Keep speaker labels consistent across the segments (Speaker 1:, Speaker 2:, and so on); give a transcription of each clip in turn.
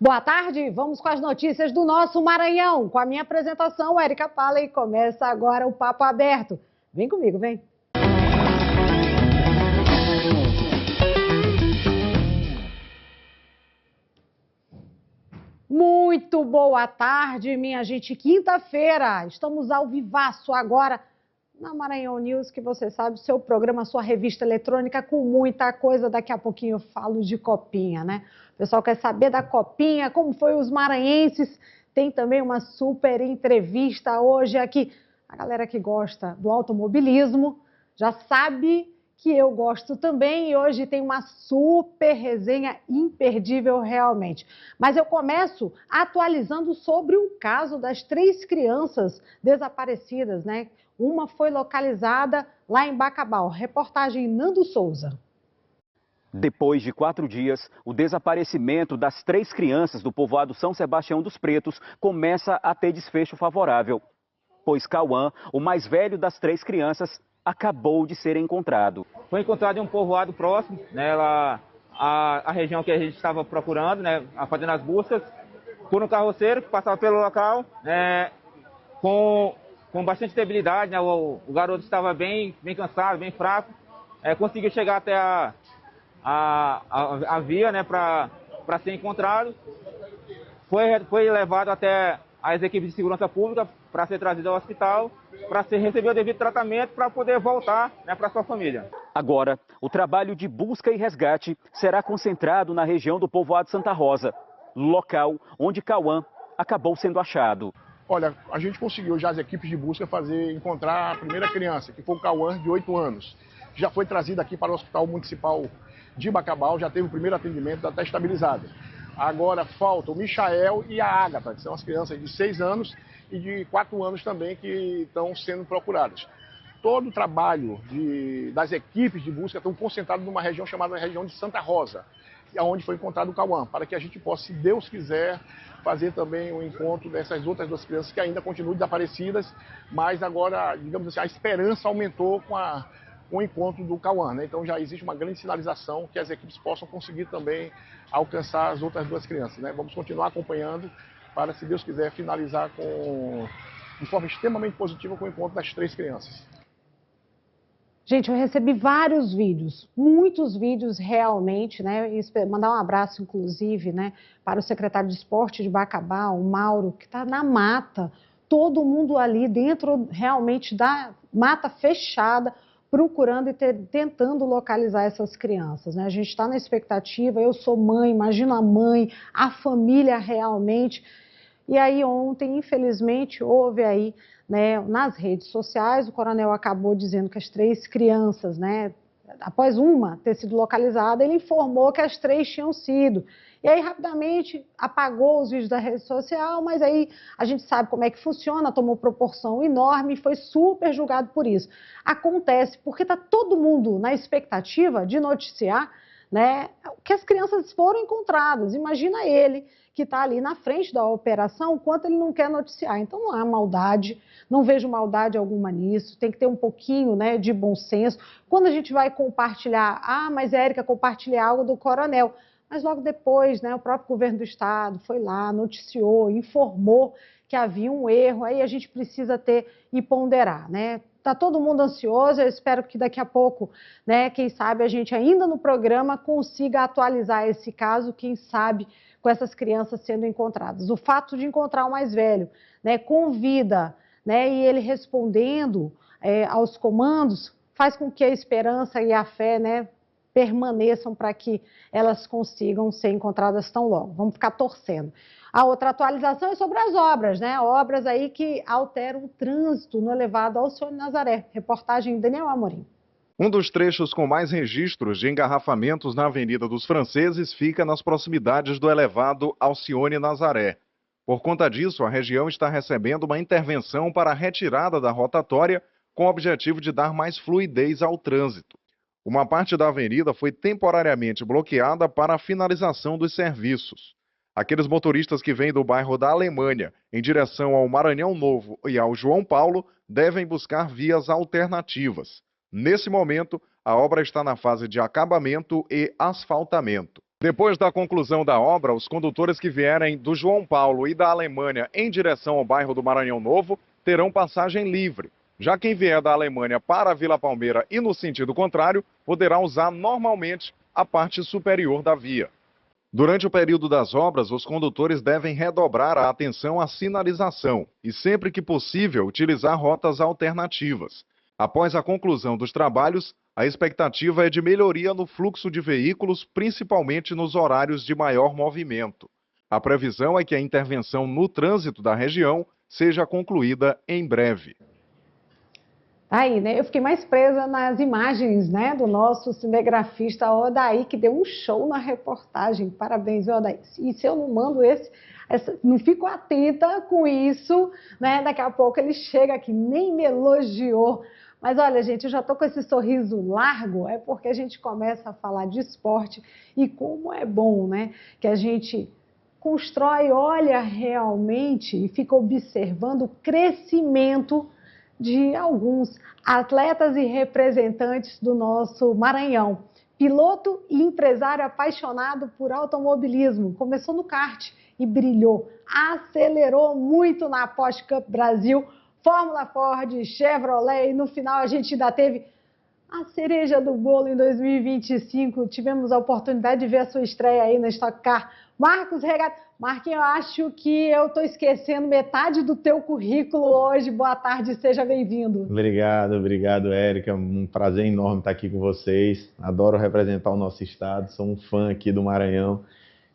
Speaker 1: Boa tarde, vamos com as notícias do nosso Maranhão. Com a minha apresentação, Érica Pala, e começa agora o Papo Aberto. Vem comigo, vem. Muito boa tarde, minha gente. Quinta-feira, estamos ao vivaço agora na Maranhão News, que você sabe, seu programa, sua revista eletrônica com muita coisa. Daqui a pouquinho eu falo de Copinha, né? O pessoal quer saber da Copinha, como foi os maranhenses. Tem também uma super entrevista hoje aqui. A galera que gosta do automobilismo já sabe que eu gosto também, e hoje tem uma super resenha imperdível realmente. Mas eu começo atualizando sobre o caso das 3 crianças desaparecidas, né? Uma foi localizada lá em Bacabal. Reportagem Nando Souza.
Speaker 2: Depois de 4 dias, o desaparecimento das 3 crianças do povoado São Sebastião dos Pretos começa a ter desfecho favorável, pois Cauã, o mais velho das 3 crianças, acabou de ser encontrado.
Speaker 3: Foi encontrado em um povoado próximo, né, lá, a região que a gente estava procurando, né, fazendo as buscas, por um carroceiro que passava pelo local, com bastante debilidade, né, o garoto estava bem cansado, bem fraco, conseguiu chegar até a via, né, para ser encontrado, foi levado até as equipes de segurança pública para ser trazido ao hospital, para receber o devido tratamento, para poder voltar, né, para sua família.
Speaker 2: Agora, o trabalho de busca e resgate será concentrado na região do povoado Santa Rosa, local onde Cauã acabou sendo achado.
Speaker 4: Olha, a gente conseguiu já as equipes de busca encontrar a primeira criança, que foi o Cauã, de 8 anos. Já foi trazido aqui para o Hospital Municipal de Bacabal, já teve o primeiro atendimento, já está estabilizado. Agora falta o Michael e a Ágata, que são as crianças de 6 anos e de 4 anos também que estão sendo procuradas. Todo o trabalho das equipes de busca estão concentrados numa região chamada região de Santa Rosa, onde foi encontrado o Cauã, para que a gente possa, se Deus quiser, fazer também o encontro dessas outras 2 crianças que ainda continuam desaparecidas, mas agora, digamos assim, a esperança aumentou com o encontro do Cauã, né? Então já existe uma grande sinalização que as equipes possam conseguir também alcançar as outras 2 crianças, né? Vamos continuar acompanhando para, se Deus quiser, finalizar de forma extremamente positiva com o encontro das 3 crianças.
Speaker 1: Gente, eu recebi vários vídeos, muitos vídeos realmente, né? E mandar um abraço, inclusive, né, para o secretário de Esporte de Bacabal, o Mauro, que está na mata, todo mundo ali dentro realmente da mata fechada, procurando e tentando localizar essas crianças, né? A gente está na expectativa, eu sou mãe, imagina a mãe, a família realmente. E aí ontem, infelizmente, houve aí, né, nas redes sociais, o coronel acabou dizendo que as 3 crianças, né, após uma ter sido localizada, ele informou que as 3 tinham sido. E aí, rapidamente, apagou os vídeos da rede social, mas aí a gente sabe como é que funciona, tomou proporção enorme e foi super julgado por isso. Acontece porque está todo mundo na expectativa de noticiar, né, que as crianças foram encontradas. Imagina ele, que está ali na frente da operação, quanto ele não quer noticiar. Então não há maldade, não vejo maldade alguma nisso, tem que ter um pouquinho, né, de bom senso. Quando a gente vai compartilhar, mas Érica, compartilhei algo do coronel, mas logo depois, né, o próprio governo do estado foi lá, noticiou, informou que havia um erro, aí a gente precisa ter e ponderar, né? Está todo mundo ansioso, eu espero que daqui a pouco, né, quem sabe a gente ainda no programa consiga atualizar esse caso, quem sabe com essas crianças sendo encontradas. O fato de encontrar o mais velho, né, com vida, né, e ele respondendo aos comandos, faz com que a esperança e a fé, né, permaneçam para que elas consigam ser encontradas tão logo. Vamos ficar torcendo. A outra atualização é sobre as obras, né? Obras aí que alteram o trânsito no elevado Alcione Nazaré. Reportagem Daniel Amorim.
Speaker 5: Um dos trechos com mais registros de engarrafamentos na Avenida dos Franceses fica nas proximidades do elevado Alcione Nazaré. Por conta disso, a região está recebendo uma intervenção para a retirada da rotatória com o objetivo de dar mais fluidez ao trânsito. Uma parte da avenida foi temporariamente bloqueada para a finalização dos serviços. Aqueles motoristas que vêm do bairro da Alemanha em direção ao Maranhão Novo e ao João Paulo devem buscar vias alternativas. Nesse momento, a obra está na fase de acabamento e asfaltamento. Depois da conclusão da obra, os condutores que vierem do João Paulo e da Alemanha em direção ao bairro do Maranhão Novo terão passagem livre. Já quem vier da Alemanha para a Vila Palmeira e no sentido contrário, poderá usar normalmente a parte superior da via. Durante o período das obras, os condutores devem redobrar a atenção à sinalização e, sempre que possível, utilizar rotas alternativas. Após a conclusão dos trabalhos, a expectativa é de melhoria no fluxo de veículos, principalmente nos horários de maior movimento. A previsão é que a intervenção no trânsito da região seja concluída em breve.
Speaker 1: Aí, né? Eu fiquei mais presa nas imagens, né, do nosso cinegrafista Odaí, que deu um show na reportagem. Parabéns, Odaí. E se eu não mando não fico atenta com isso, né? Daqui a pouco ele chega aqui, nem me elogiou. Mas olha, gente, eu já estou com esse sorriso largo, é porque a gente começa a falar de esporte e como é bom, né? Que a gente constrói, olha realmente e fica observando o crescimento de alguns atletas e representantes do nosso Maranhão. Piloto e empresário apaixonado por automobilismo, começou no kart e brilhou, acelerou muito na Porsche Cup Brasil, Fórmula Ford, Chevrolet, e no final a gente ainda teve a cereja do bolo em 2025. Tivemos a oportunidade de ver a sua estreia aí na Stock Car. Marcos Regato. Marquinhos, eu acho que eu estou esquecendo metade do teu currículo hoje. Boa tarde, seja bem-vindo.
Speaker 6: Obrigado, Érica. Um prazer enorme estar aqui com vocês. Adoro representar o nosso estado, sou um fã aqui do Maranhão.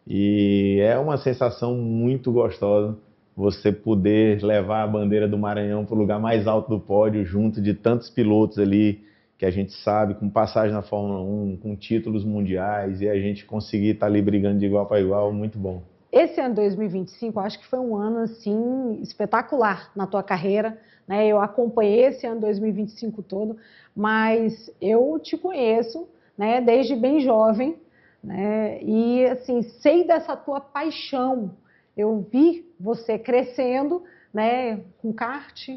Speaker 6: E é uma sensação muito gostosa você poder levar a bandeira do Maranhão para o lugar mais alto do pódio, junto de tantos pilotos ali que a gente sabe, com passagem na Fórmula 1, com títulos mundiais, e a gente conseguir estar ali brigando de igual para igual, muito bom.
Speaker 1: Esse ano 2025, eu acho que foi um ano assim espetacular na tua carreira, né? Eu acompanhei esse ano 2025 todo, mas eu te conheço, né, desde bem jovem, né? E assim, sei dessa tua paixão. Eu vi você crescendo, né, com kart,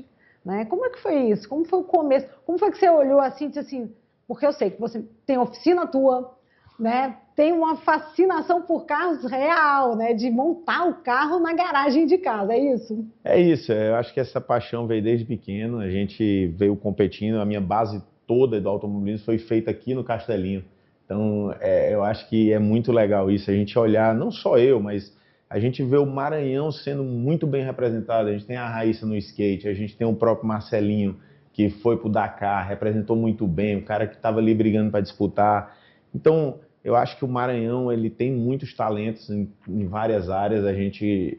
Speaker 1: né? Como é que foi isso? Como foi o começo? Como foi que você olhou assim e disse assim, porque eu sei que você tem oficina tua, né? Tem uma fascinação por carros real, né? De montar o carro na garagem de casa, é isso?
Speaker 6: É isso, eu acho que essa paixão veio desde pequeno, a gente veio competindo, a minha base toda do automobilismo foi feita aqui no Castelinho. Então, eu acho que é muito legal isso, a gente olhar, não só eu, mas a gente vê o Maranhão sendo muito bem representado. A gente tem a Raíssa no skate, a gente tem o próprio Marcelinho, que foi para o Dakar, representou muito bem, o cara que estava ali brigando para disputar. Então, eu acho que o Maranhão ele tem muitos talentos em várias áreas, a gente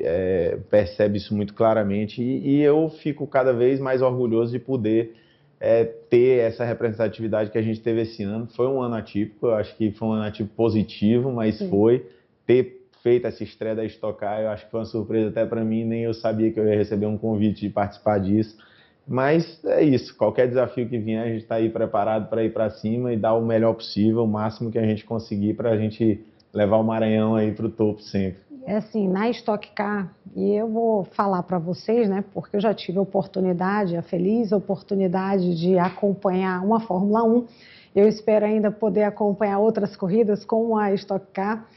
Speaker 6: percebe isso muito claramente e eu fico cada vez mais orgulhoso de poder ter essa representatividade que a gente teve esse ano. Foi um ano atípico, eu acho que foi um ano atípico positivo, mas Sim. Foi ter feito essa estreia da Stock Car, eu acho que foi uma surpresa até para mim, nem eu sabia que eu ia receber um convite de participar disso. Mas é isso, qualquer desafio que vier, a gente está aí preparado para ir para cima e dar o melhor possível, o máximo que a gente conseguir para a gente levar o Maranhão aí para o topo sempre.
Speaker 1: É assim, na Stock Car, e eu vou falar para vocês, né, porque eu já tive a oportunidade, a feliz oportunidade de acompanhar uma Fórmula 1, eu espero ainda poder acompanhar outras corridas com a Stock Car,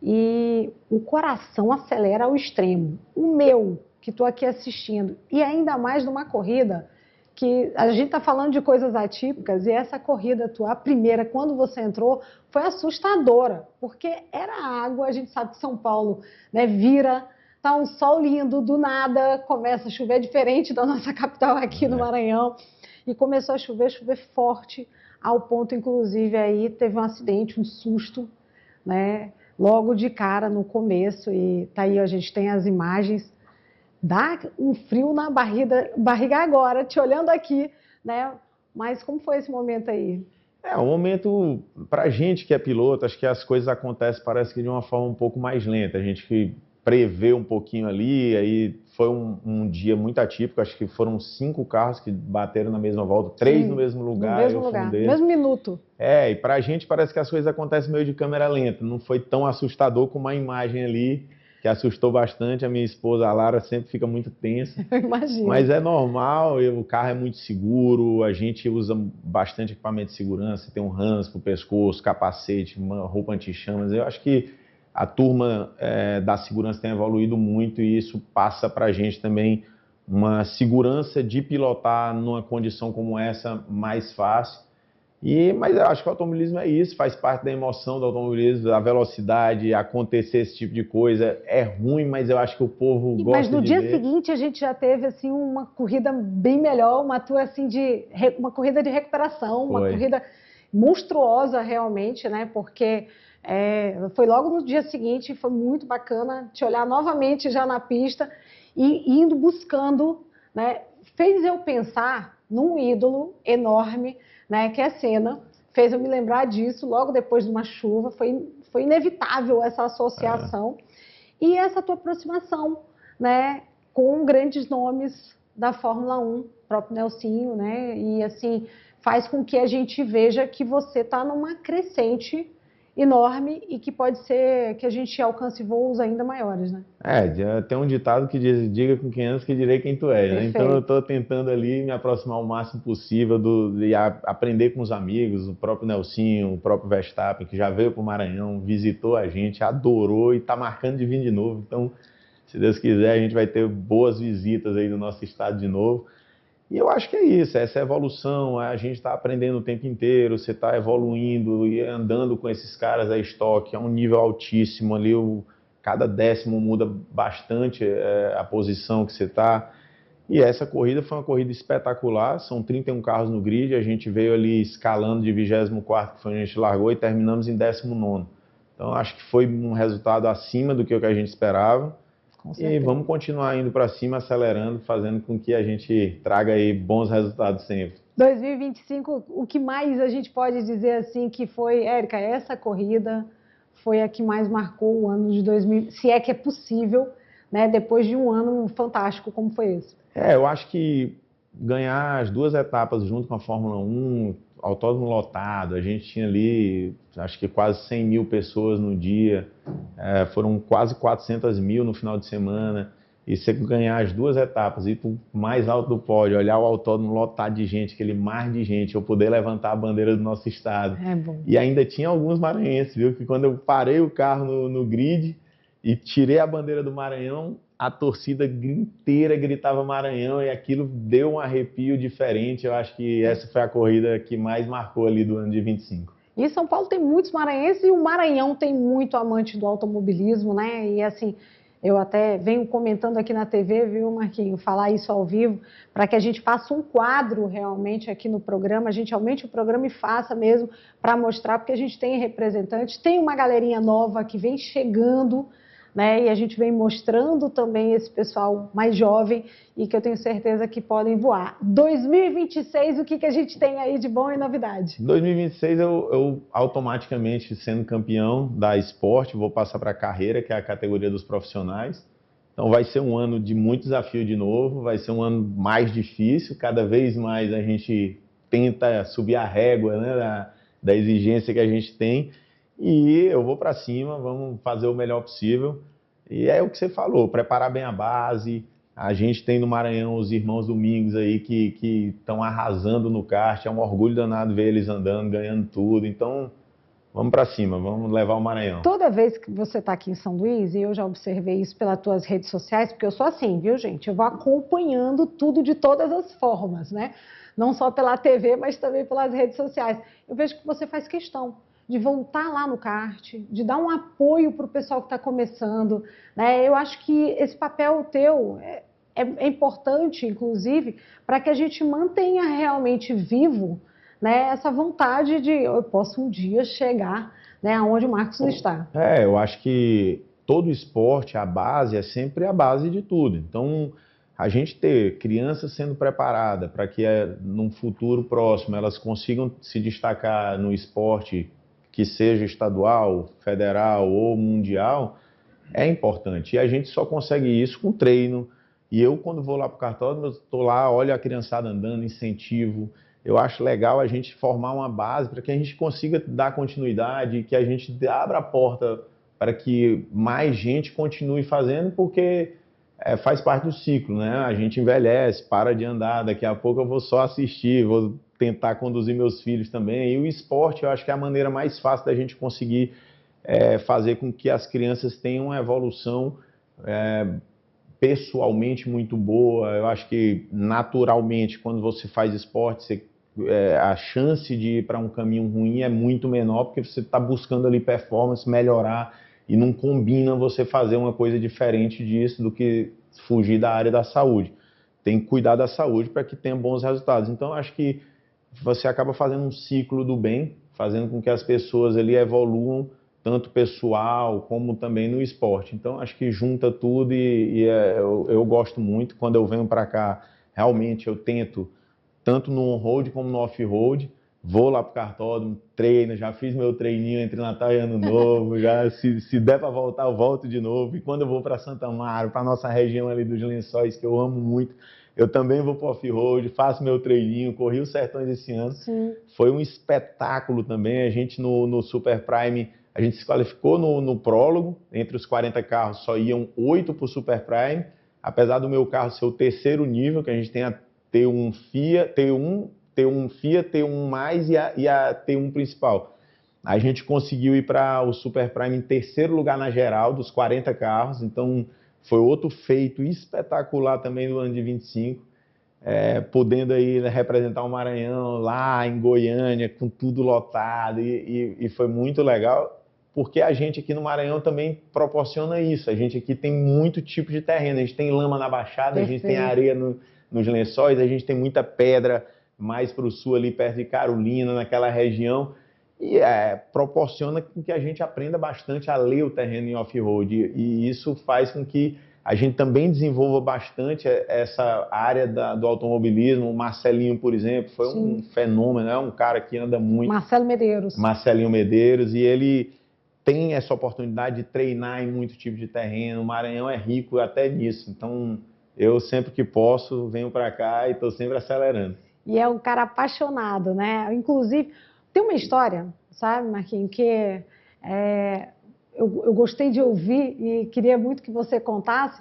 Speaker 1: e o coração acelera ao extremo. O meu, que estou aqui assistindo, e ainda mais numa corrida que a gente está falando de coisas atípicas, e essa corrida tua, a primeira, quando você entrou, foi assustadora, porque era água, a gente sabe que São Paulo, né, vira, tá um sol lindo, do nada começa a chover, diferente da nossa capital aqui no Maranhão, e começou a chover forte, ao ponto, inclusive, aí teve um acidente, um susto, né, logo de cara no começo, e tá aí, a gente tem as imagens. Dá um frio na barriga agora, te olhando aqui, né? Mas como foi esse momento aí?
Speaker 6: Um momento, pra gente que é piloto, acho que as coisas acontecem, parece que de uma forma um pouco mais lenta. A gente que prevê um pouquinho ali, aí foi um dia muito atípico, acho que foram 5 carros que bateram na mesma volta, 3 no mesmo lugar.
Speaker 1: No mesmo lugar, no mesmo minuto.
Speaker 6: E pra gente parece que as coisas acontecem meio de câmera lenta, não foi tão assustador como a imagem ali, que assustou bastante. A minha esposa, a Lara, sempre fica muito tensa.
Speaker 1: Eu imagino.
Speaker 6: Mas é normal, o carro é muito seguro, a gente usa bastante equipamento de segurança, tem um ranço pro pescoço, capacete, uma roupa anti-chamas. Eu acho que a turma da segurança tem evoluído muito e isso passa para a gente também uma segurança de pilotar numa condição como essa mais fácil. Mas eu acho que o automobilismo é isso, faz parte da emoção do automobilismo, a velocidade, acontecer esse tipo de coisa. É ruim, mas eu acho que o povo gosta de ver.
Speaker 1: Mas no dia seguinte a gente já teve assim, uma corrida bem melhor, uma corrida de recuperação, uma corrida monstruosa realmente, né? Porque foi logo no dia seguinte, foi muito bacana te olhar novamente já na pista e indo buscando, né? Fez eu pensar num ídolo enorme, né, que é Senna, fez eu me lembrar disso logo depois de uma chuva, foi inevitável essa associação e essa tua aproximação, né, com grandes nomes da Fórmula 1, próprio Nelsinho, né, e assim, faz com que a gente veja que você está numa crescente enorme e que pode ser que a gente alcance voos ainda maiores, né?
Speaker 6: Tem um ditado que diz, diga com quem andas que direi quem tu és, né? Então eu estou tentando ali me aproximar o máximo possível e aprender com os amigos, o próprio Nelsinho, o próprio Verstappen, que já veio para o Maranhão, visitou a gente, adorou e está marcando de vir de novo. Então, se Deus quiser, a gente vai ter boas visitas aí no nosso estado de novo. E eu acho que é isso, essa evolução, a gente está aprendendo o tempo inteiro, você está evoluindo e andando com esses caras da estoque a um nível altíssimo ali, cada décimo muda bastante a posição que você está. E essa corrida foi uma corrida espetacular, são 31 carros no grid, a gente veio ali escalando de 24º, que foi onde a gente largou, e terminamos em 19º. Então acho que foi um resultado acima do que a gente esperava. E vamos continuar indo para cima, acelerando, fazendo com que a gente traga aí bons resultados sempre.
Speaker 1: 2025, o que mais a gente pode dizer assim que foi, Érica, essa corrida foi a que mais marcou o ano de 2000, se é que é possível, né, depois de um ano fantástico como foi esse?
Speaker 6: Eu acho que ganhar as 2 etapas junto com a Fórmula 1, autódromo lotado, a gente tinha ali, acho que quase 100 mil pessoas no dia, foram quase 400 mil no final de semana, e você ganhar as 2 etapas, ir para o mais alto do pódio, olhar o autódromo lotado de gente, aquele mar de gente, eu poder levantar a bandeira do nosso estado. E ainda tinha alguns maranhenses, viu, que quando eu parei o carro no grid e tirei a bandeira do Maranhão, a torcida inteira gritava Maranhão e aquilo deu um arrepio diferente. Eu acho que essa foi a corrida que mais marcou ali do ano de 25.
Speaker 1: E São Paulo tem muitos maranhenses e o Maranhão tem muito amante do automobilismo, né? E assim, eu até venho comentando aqui na TV, viu, Marquinho, falar isso ao vivo, para que a gente faça um quadro realmente aqui no programa, a gente aumente o programa e faça mesmo para mostrar, porque a gente tem representantes, tem uma galerinha nova que vem chegando, né? E a gente vem mostrando também esse pessoal mais jovem e que eu tenho certeza que podem voar. 2026, o que a gente tem aí de bom e novidade?
Speaker 6: 2026 eu automaticamente, sendo campeão da esporte, vou passar para a carreira, que é a categoria dos profissionais. Então vai ser um ano de muito desafio de novo, vai ser um ano mais difícil, cada vez mais a gente tenta subir a régua, né, da exigência que a gente tem. E eu vou para cima, vamos fazer o melhor possível. E é o que você falou, preparar bem a base. A gente tem no Maranhão os irmãos Domingos aí que estão arrasando no kart. É um orgulho danado ver eles andando, ganhando tudo. Então, vamos para cima, vamos levar o Maranhão.
Speaker 1: Toda vez que você está aqui em São Luís, e eu já observei isso pelas tuas redes sociais, porque eu sou assim, viu, gente? Eu vou acompanhando tudo de todas as formas, né? Não só pela TV, mas também pelas redes sociais. Eu vejo que você faz questão de voltar lá no kart, de dar um apoio para o pessoal que está começando, né? Eu acho que esse papel teu é importante, inclusive, para que a gente mantenha realmente vivo, né, essa vontade de eu posso um dia chegar, né, aonde o Marcos está.
Speaker 6: Eu acho que todo esporte, a base é sempre a base de tudo. Então, a gente ter crianças sendo preparadas para que num futuro próximo elas consigam se destacar no esporte, que seja estadual, federal ou mundial, é importante. E a gente só consegue isso com treino. E eu, quando vou lá para o cartódromo, eu estou lá, olho a criançada andando, incentivo. Eu acho legal a gente formar uma base para que a gente consiga dar continuidade, que a gente abra a porta para que mais gente continue fazendo, porque faz parte do ciclo, né? A gente envelhece, para de andar, daqui a pouco eu vou só assistir, vou tentar conduzir meus filhos também. E o esporte, eu acho que é a maneira mais fácil da gente conseguir fazer com que as crianças tenham uma evolução pessoalmente muito boa. Eu acho que naturalmente, quando você faz esporte, a chance de ir para um caminho ruim é muito menor, porque você está buscando ali performance, melhorar, e não combina você fazer uma coisa diferente disso do que fugir da área da saúde. Tem que cuidar da saúde para que tenha bons resultados. Então, acho que você acaba fazendo um ciclo do bem, fazendo com que as pessoas ali evoluam, tanto pessoal como também no esporte. Então, acho que junta tudo eu gosto muito. Quando eu venho para cá, realmente eu tento, tanto no on-road como no off-road, vou lá para o cartódromo, treino, já fiz meu treininho entre Natal e Ano Novo, já se der para voltar, eu volto de novo. E quando eu vou para Santa Amaro, para a nossa região ali dos Lençóis, que eu amo muito, eu também vou para o off-road, faço meu treininho, corri os Sertões esse ano.
Speaker 1: Sim.
Speaker 6: Foi um espetáculo também. A gente no Super Prime, a gente se qualificou no prólogo, entre os 40 carros só iam 8 para o Super Prime, apesar do meu carro ser o terceiro nível, que a gente tem a T1 Fiat, T1 mais e a T1 principal. A gente conseguiu ir para o Super Prime em terceiro lugar na geral, dos 40 carros, então foi outro feito espetacular também no ano de 25, podendo aí representar o Maranhão lá em Goiânia, com tudo lotado, e foi muito legal, porque a gente aqui no Maranhão também proporciona isso. A gente aqui tem muito tipo de terreno, a gente tem lama na Baixada,
Speaker 1: Perfeito.
Speaker 6: A gente tem areia nos Lençóis, a gente tem muita pedra mais para o sul ali perto de Carolina, naquela região, e proporciona que a gente aprenda bastante a ler o terreno em off-road, e isso faz com que a gente também desenvolva bastante essa área do automobilismo. O Marcelinho, por exemplo, foi um fenômeno, é um cara que anda muito. Marcelinho Medeiros, e ele tem essa oportunidade de treinar em muito tipo de terreno. O Maranhão é rico até nisso, então eu sempre que posso venho para cá e estou sempre acelerando.
Speaker 1: E é um cara apaixonado, né? Inclusive, tem uma história, sabe, Marquinhos, que eu gostei de ouvir e queria muito que você contasse,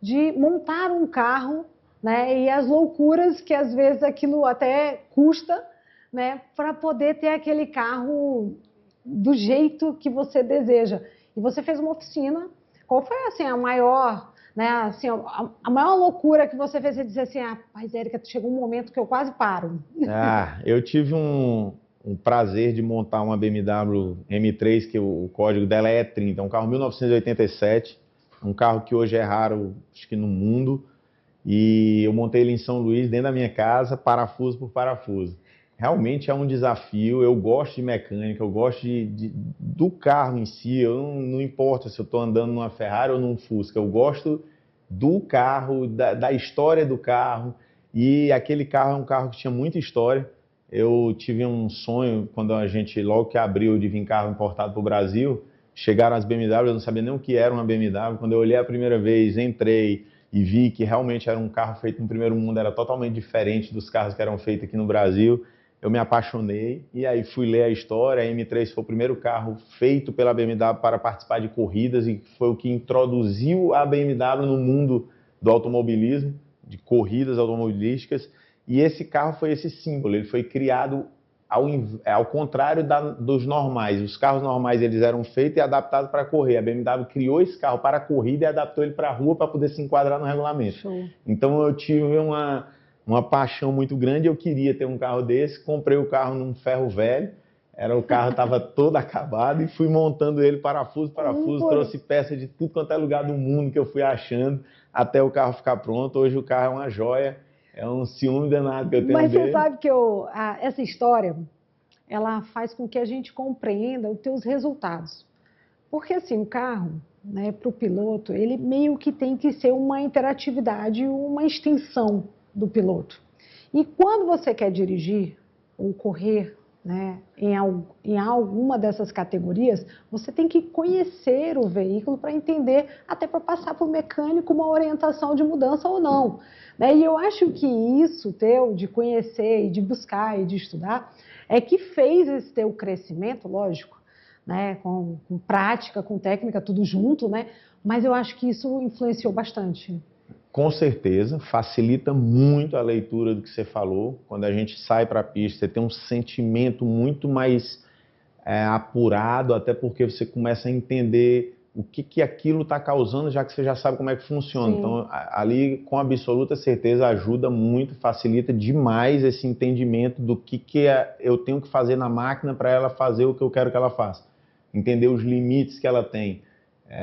Speaker 1: de montar um carro, né? E as loucuras que às vezes aquilo até custa, né? Para poder ter aquele carro do jeito que você deseja. E você fez uma oficina. Qual foi assim a maior, né? Assim, a maior loucura que você fez? Você dizer assim, rapaz, Érica, chegou um momento que eu quase paro.
Speaker 6: Eu tive um prazer de montar uma BMW M3, que o código dela é E30, é um carro 1987, um carro que hoje é raro, acho que no mundo, e eu montei ele em São Luís, dentro da minha casa, parafuso por parafuso. Realmente é um desafio. Eu gosto de mecânica, eu gosto do carro em si. Não importa se eu estou andando numa Ferrari ou num Fusca, eu gosto do carro, da história do carro, e aquele carro é um carro que tinha muita história. Eu tive um sonho, quando a gente, logo que abriu, de vir carro importado para o Brasil, chegaram as BMW, eu não sabia nem o que era uma BMW. Quando eu olhei a primeira vez, entrei e vi que realmente era um carro feito no primeiro mundo, era totalmente diferente dos carros que eram feitos aqui no Brasil. Eu me apaixonei e aí fui ler a história. A M3 foi o primeiro carro feito pela BMW para participar de corridas e foi o que introduziu a BMW no mundo do automobilismo, de corridas automobilísticas. E esse carro foi esse símbolo, ele foi criado ao contrário dos normais. Os carros normais eles eram feitos e adaptados para correr. A BMW criou esse carro para a corrida e adaptou ele para a rua para poder se enquadrar no regulamento.
Speaker 1: Show.
Speaker 6: Então eu tive uma paixão muito grande, eu queria ter um carro desse, comprei o carro num ferro velho, o carro estava todo acabado e fui montando ele parafuso, trouxe peça de tudo quanto é lugar do mundo que eu fui achando até o carro ficar pronto. Hoje o carro é uma joia. É um ciúme danado que eu tenho
Speaker 1: Mas
Speaker 6: dele.
Speaker 1: você sabe que essa história, ela faz com que a gente compreenda os teus resultados. Porque assim, o carro, né, para o piloto, ele meio que tem que ser uma interatividade, uma extensão do piloto. E quando você quer dirigir ou correr, né, em alguma dessas categorias, você tem que conhecer o veículo para entender, até para passar para o mecânico uma orientação de mudança ou não. Né? E eu acho que isso teu, de conhecer e de buscar e de estudar, é que fez esse teu crescimento, lógico, né, com prática, com técnica, tudo junto, né? Mas eu acho que isso influenciou bastante.
Speaker 6: Com certeza, facilita muito a leitura do que você falou. Quando a gente sai para a pista, você tem um sentimento muito mais apurado, até porque você começa a entender o que aquilo está causando, já que você já sabe como é que funciona. Sim. Então, ali, com absoluta certeza, ajuda muito, facilita demais esse entendimento do que eu tenho que fazer na máquina para ela fazer o que eu quero que ela faça. Entender os limites que ela tem.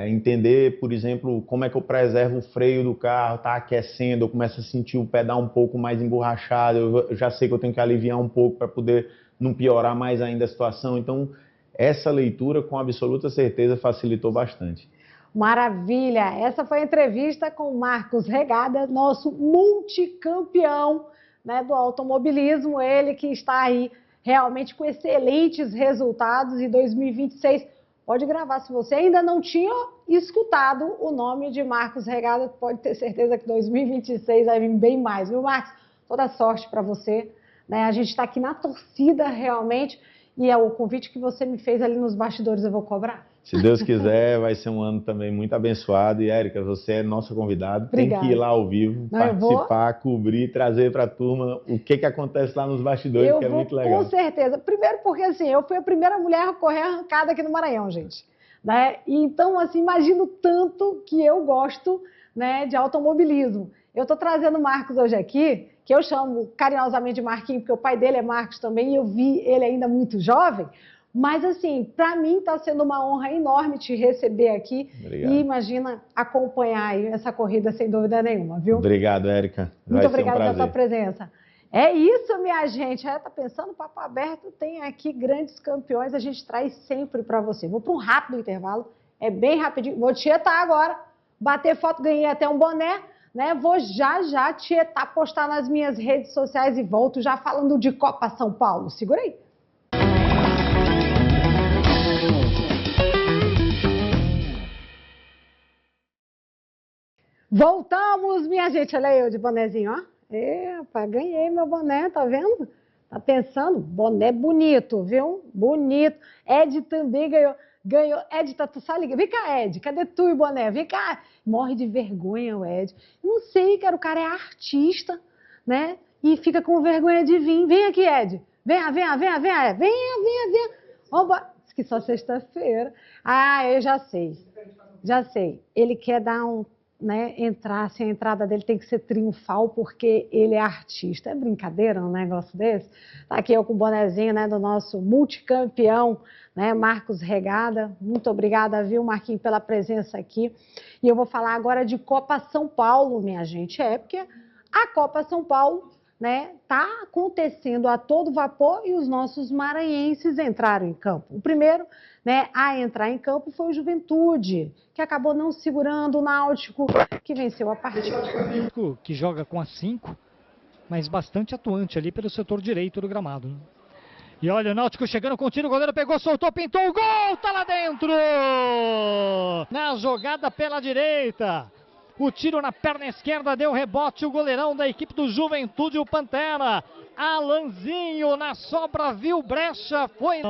Speaker 6: Entender, por exemplo, como é que eu preservo o freio do carro, está aquecendo, eu começo a sentir o pedal um pouco mais emborrachado, eu já sei que eu tenho que aliviar um pouco para poder não piorar mais ainda a situação. Então, essa leitura, com absoluta certeza, facilitou bastante.
Speaker 1: Maravilha! Essa foi a entrevista com o Marcos Regada, nosso multicampeão, né, do automobilismo, ele que está aí realmente com excelentes resultados em 2026. Pode gravar, se você ainda não tinha escutado o nome de Marcos Regada, pode ter certeza que 2026 vai vir bem mais, viu, Marcos? Toda sorte para você, né? A gente está aqui na torcida realmente, e é o convite que você me fez ali nos bastidores, eu vou cobrar.
Speaker 6: Se Deus quiser, vai ser um ano também muito abençoado. E, Érica, você é nossa convidada.
Speaker 1: Obrigada.
Speaker 6: Tem que ir lá ao vivo, participar, cobrir, trazer para a turma o que acontece lá nos bastidores, que é muito legal.
Speaker 1: Com certeza. Primeiro porque, assim, eu fui a primeira mulher a correr arrancada aqui no Maranhão, gente. Né? Então, assim, imagino tanto que eu gosto, né, de automobilismo. Eu estou trazendo o Marcos hoje aqui, que eu chamo carinhosamente de Marquinhos, porque o pai dele é Marcos também, e eu vi ele ainda muito jovem. Mas, assim, para mim está sendo uma honra enorme te receber aqui.
Speaker 6: Obrigado.
Speaker 1: E imagina acompanhar aí essa corrida sem dúvida nenhuma, viu?
Speaker 6: Obrigado, Érica.
Speaker 1: Muito obrigada pela sua presença. É isso, minha gente. Tá pensando, Papo Aberto tem aqui grandes campeões, a gente traz sempre para você. Vou para um rápido intervalo, é bem rapidinho. Vou tietar agora, bater foto, ganhei até um boné, né? Vou já tietar, postar nas minhas redes sociais e volto já falando de Copa São Paulo. Segura aí. Voltamos, minha gente. Olha eu de bonezinho, ó. Epa, ganhei meu boné, tá vendo? Tá pensando? Boné bonito, viu? Bonito. Ed também ganhou. Ed, tá tu sabe? Vem cá, Ed. Cadê tu e o boné? Vem cá. Morre de vergonha o Ed. Não sei, cara. O cara é artista, né? E fica com vergonha de vir. Vem aqui, Ed. Venha. Venha. Vamos. Que só sexta-feira. Ah, eu já sei. Ele quer dar um... né, entrar, se a entrada dele tem que ser triunfal, porque ele é artista. É brincadeira um negócio desse? Tá aqui eu com o bonezinho, né, do nosso multicampeão, né, Marcos Regada. Muito obrigada, viu, Marquinhos, pela presença aqui. E eu vou falar agora de Copa São Paulo, minha gente. Porque a Copa São Paulo, né, tá acontecendo a todo vapor e os nossos maranhenses entraram em campo. O primeiro, né, a entrar em campo foi o Juventude, que acabou não segurando o Náutico, que venceu a partida.
Speaker 7: Que joga com a 5, mas bastante atuante ali pelo setor direito do gramado. E olha o Náutico chegando com o tiro, o goleiro pegou, soltou, pintou o gol, tá lá dentro! Na jogada pela direita. O tiro na perna esquerda deu rebote, o goleirão da equipe do Juventude, o Pantera. Alanzinho na sobra, viu brecha, foi...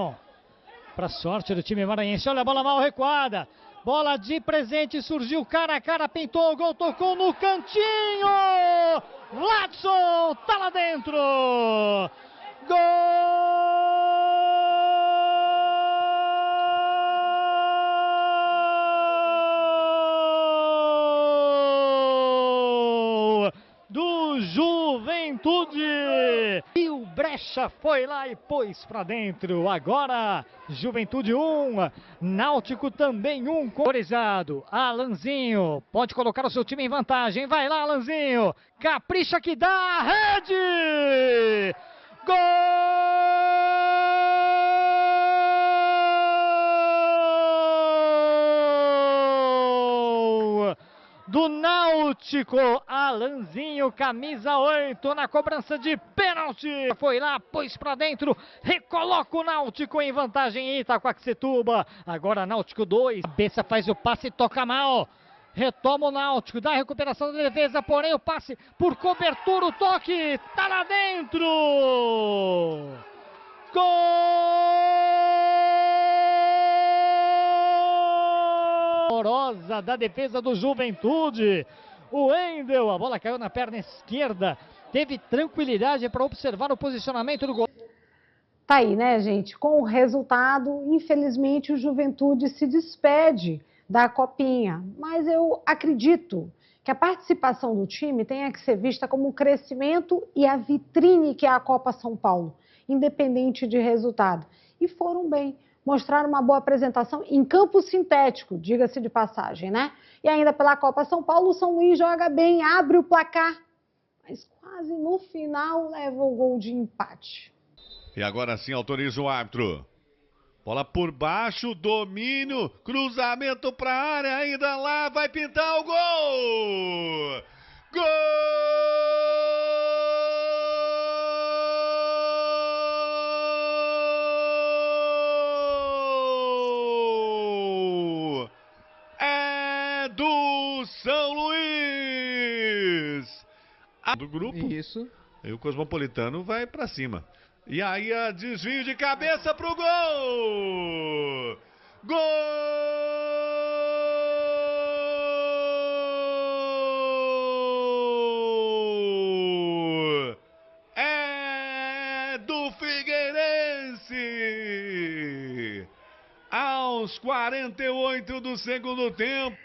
Speaker 7: Para sorte do time maranhense, olha a bola mal recuada. Bola de presente, surgiu cara a cara, pintou o gol, tocou no cantinho. Watson, tá lá dentro. Gol! Do Juventude. E o brecha foi lá e pôs pra dentro. Agora, Juventude 1, Náutico também 1. Autorizado. Alanzinho pode colocar o seu time em vantagem. Vai lá, Alanzinho. Capricha que dá. Rede! Gol! Do Náutico, Alanzinho, camisa 8, na cobrança de pênalti. Foi lá, pôs pra dentro, recoloca o Náutico em vantagem em Itaquaquecetuba. Agora Náutico 2, cabeça faz o passe e toca mal. Retoma o Náutico, dá a recuperação da defesa, porém o passe por cobertura, o toque, tá lá dentro. Gol! Horrorosa da defesa do Juventude. O Wendel, a bola caiu na perna esquerda. Teve tranquilidade para observar o posicionamento do gol.
Speaker 1: Tá aí, né, gente? Com o resultado, infelizmente, o Juventude se despede da Copinha. Mas eu acredito que a participação do time tenha que ser vista como um crescimento e a vitrine que é a Copa São Paulo, independente de resultado. E foram bem, mostraram uma boa apresentação em campo sintético, diga-se de passagem, né? E ainda pela Copa São Paulo, o São Luís joga bem, abre o placar, mas quase no final leva o gol de empate.
Speaker 8: E agora sim autoriza o árbitro. Bola por baixo, domínio, cruzamento para a área, ainda lá, vai pintar o gol! Gol! É do São Luís! Do grupo.
Speaker 9: Isso.
Speaker 8: E o Cosmopolitano vai para cima. E aí, desvio de cabeça pro gol! Gol! É do Figueirense! Aos 48 do segundo tempo.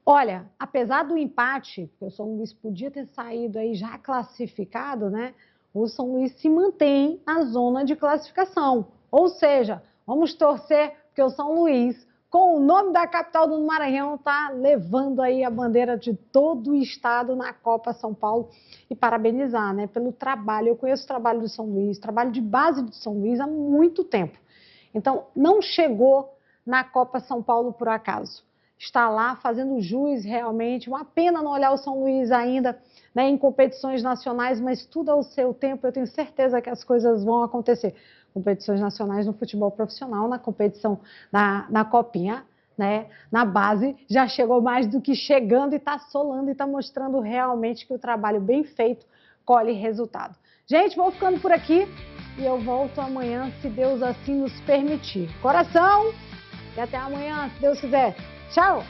Speaker 1: Olha, apesar do empate, porque o São Luís podia ter saído aí já classificado, né? O São Luís se mantém na zona de classificação. Ou seja, vamos torcer porque o São Luís, com o nome da capital do Maranhão, está levando aí a bandeira de todo o estado na Copa São Paulo e parabenizar, né, pelo trabalho. Eu conheço o trabalho do São Luís, trabalho de base do São Luís há muito tempo. Então, não chegou na Copa São Paulo por acaso. Está lá fazendo jus realmente. Uma pena não olhar o São Luís ainda, né, em competições nacionais, mas tudo ao seu tempo. Eu tenho certeza que as coisas vão acontecer. Competições nacionais no futebol profissional, na competição, na Copinha, né, na base, já chegou mais do que chegando e está solando e está mostrando realmente que o trabalho bem feito colhe resultado. Gente, vou ficando por aqui e eu volto amanhã, se Deus assim nos permitir. Coração! E até amanhã, se Deus quiser. Tchau!